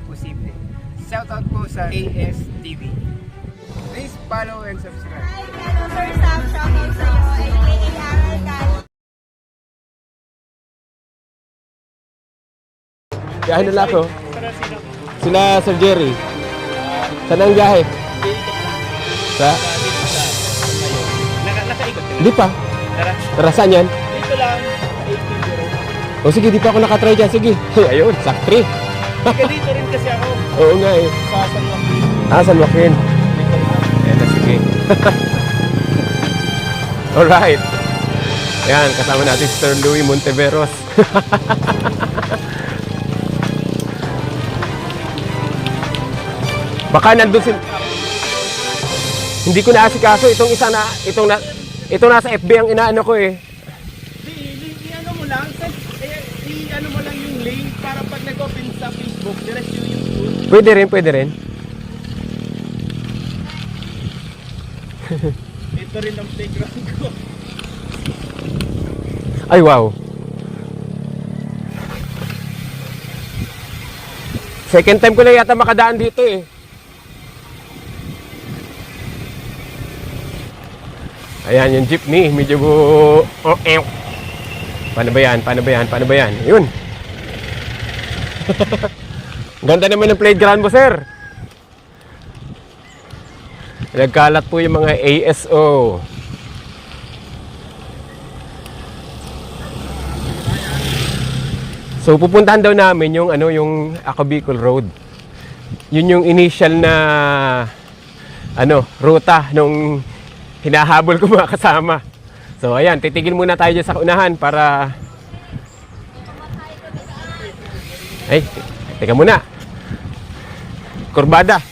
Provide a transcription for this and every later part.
posible. Shoutout po sa ASTV. Please follow and subscribe. Hello Sir Sam, shoutout sa iyo. AKA Aral Cal. Biyahe na lang ako. Sila Sir Jerry. Saan ang biyahe? Sa? Nakaikot ka. Hindi pa. Tara. Tara, saan yan? Dito lang. 820. O sige, di pa ako nakatry dyan. Sige. Ayun, sak 3. Ika dito rin kasi ako. Oo nga eh. Sa San Joaquin. San Joaquin. Ayan na, sige. Alright. Ayan, kasama natin si Sir Louie Monteveros. Baka nandun si... Hindi ko naasikaso itong isa na... Itong nasa FB ang inaano ko eh. I-ano mo lang. I-ano mo lang yung link para pag nag-open sa Facebook, direct yung YouTube. Pwede rin, pwede rin. Ito rin ang playground ko. Ay, wow. Second time ko na yata makadaan dito eh. Ayan, yung jeepney. Medyo Paano ba yan? Paano ba yan? Paano ba yan? Yun. Ganda naman ng playground mo, sir. Nagkalat po yung mga ASO. So pupuntahan daw namin yung yung Acabicol Road. Yun yung initial na ruta nung hinahabol ko mga kasama. So ayan, titigil muna tayo dyan sa unahan para ay, teka muna. Kurbada.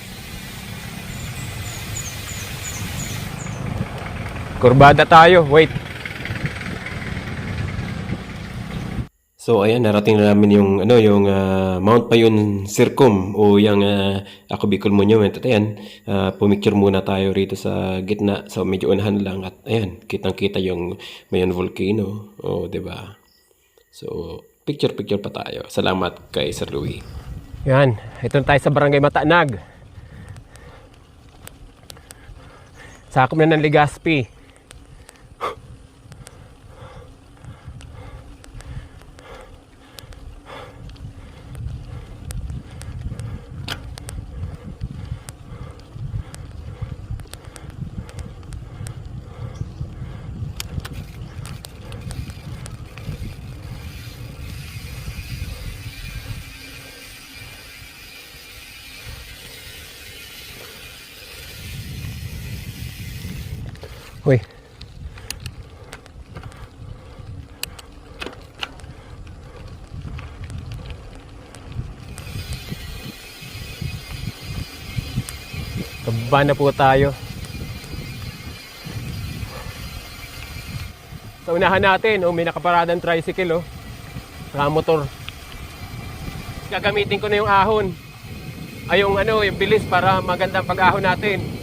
Kurbada tayo. Wait. So ayan, narating na namin yung Mount Payon Circum o yung Acabicol Monument. At ayan, pumicture muna tayo rito sa gitna. So medyo unahan lang at ayan, kitang-kita yung Mayon Volcano. O, 'di ba? So picture pa tayo. Salamat kay Sir Louie. Yan, ito na tayo sa Barangay Matanag. Sakop na ng Legazpi. Uy. Pababa na po tayo. Sa unahan natin, may nakaparadang tricycle, motor. Gagamitin ko na yung ahon. Ay, yung bilis para magandang pag-ahon natin.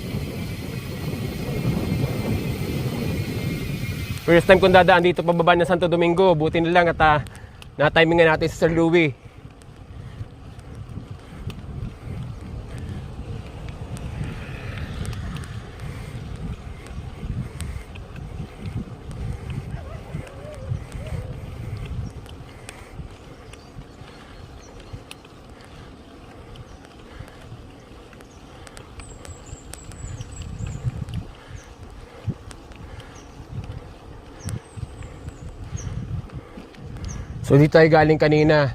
First time kong dadaan dito pababa ng Santo Domingo. Buti na lang at na-timingan natin si Sir Louie. So dito tayo galing kanina.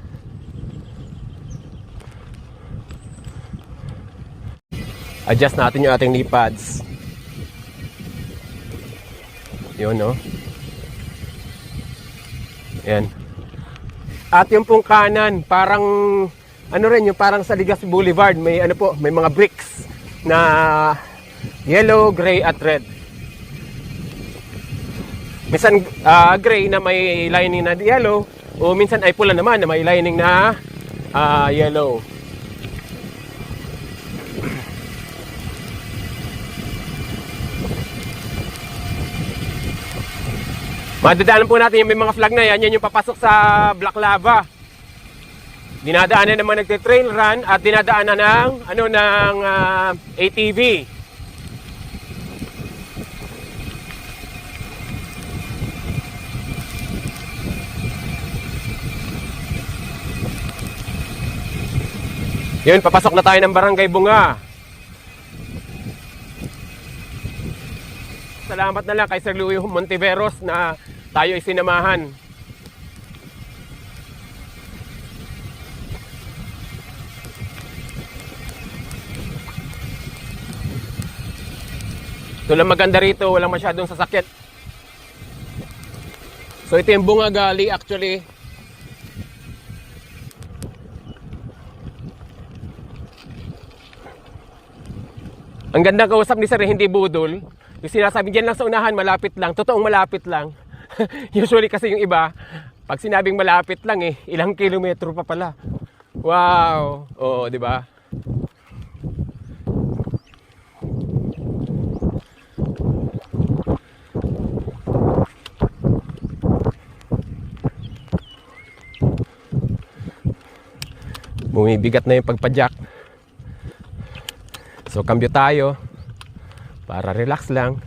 Adjust natin yung ating knee pads. Yun, no? Ayan. At yung pong kanan, parang yung parang sa Legazpi Boulevard, may may mga bricks na yellow, gray at red. Minsan gray na may lining na yellow, o minsan ay pula naman na may lining na yellow. Madadaanan po natin yung may mga flag na yan. Yan yung papasok sa Black Lava. Dinadaanan naman nagte-trail run at dinadaanan ng ATV. Yun, papasok na tayo ng Barangay Bunga. Salamat na lang kay Sir Louie Montiveros na tayo ay sinamahan. Ito lang maganda rito, walang masyadong sasakyan. So ito yung Bunga Gali actually. Ang ganda kausap ni Sir, hindi budol. Yung sinasabi dyan lang sa unahan, malapit lang. Totoong malapit lang. Usually kasi yung iba, pag sinabing malapit lang ilang kilometro pa pala. Wow! Oo, di ba? Bumibigat na yung pagpadyak. So, cambio tayo para relax lang.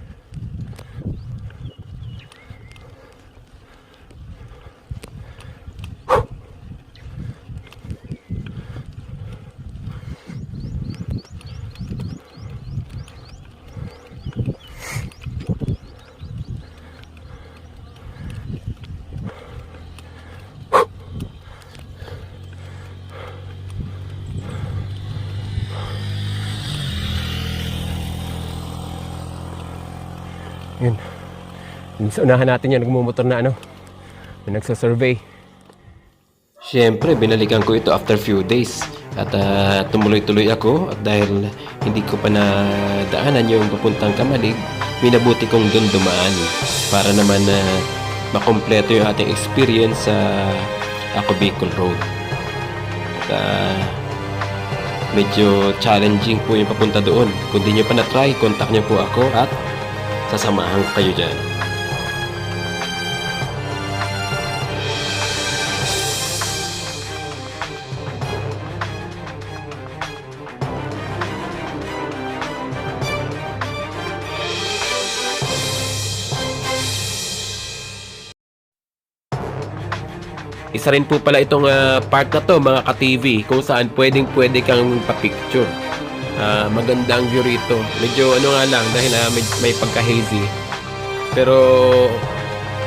Yun. Yung sa unahan natin yan, nagmumotor na yung nagsasurvey. Siyempre, binalikan ko ito after few days. At tumuloy-tuloy ako. At dahil hindi ko pa nadaanan yung papuntang Kamalig, minabuti kong doon dumaan. Para naman makompleto yung ating experience sa Ako Bicol Road. At medyo challenging po yung papunta doon. Kung di nyo pa na-try, contact nyo po ako at sasamahan ko kayo dyan. Isa rin po pala itong part na to mga ka-TV kung saan pwede kang pa-picture. Magandang view rito. Medyo nga lang dahil may pagka-hazy. Pero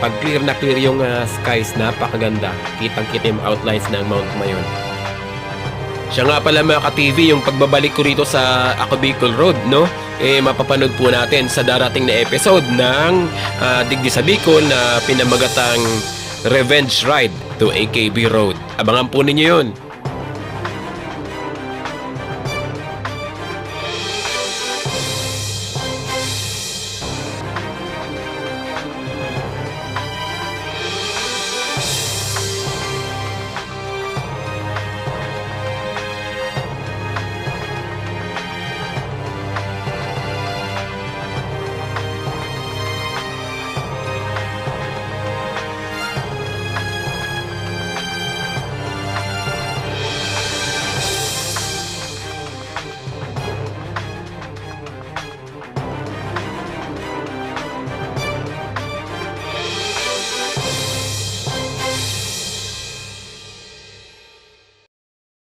pag clear na clear yung skies, napakaganda. Kitang-kita yung outlines ng Mount Mayon. Siya nga pala mga ka-TV, yung pagbabalik ko rito sa Ako Bicol Road, no? Mapapanood po natin sa darating na episode ng Digdi sa Bicol na pinamagatang Revenge Ride to AKB Road. Abangan po ninyo yun.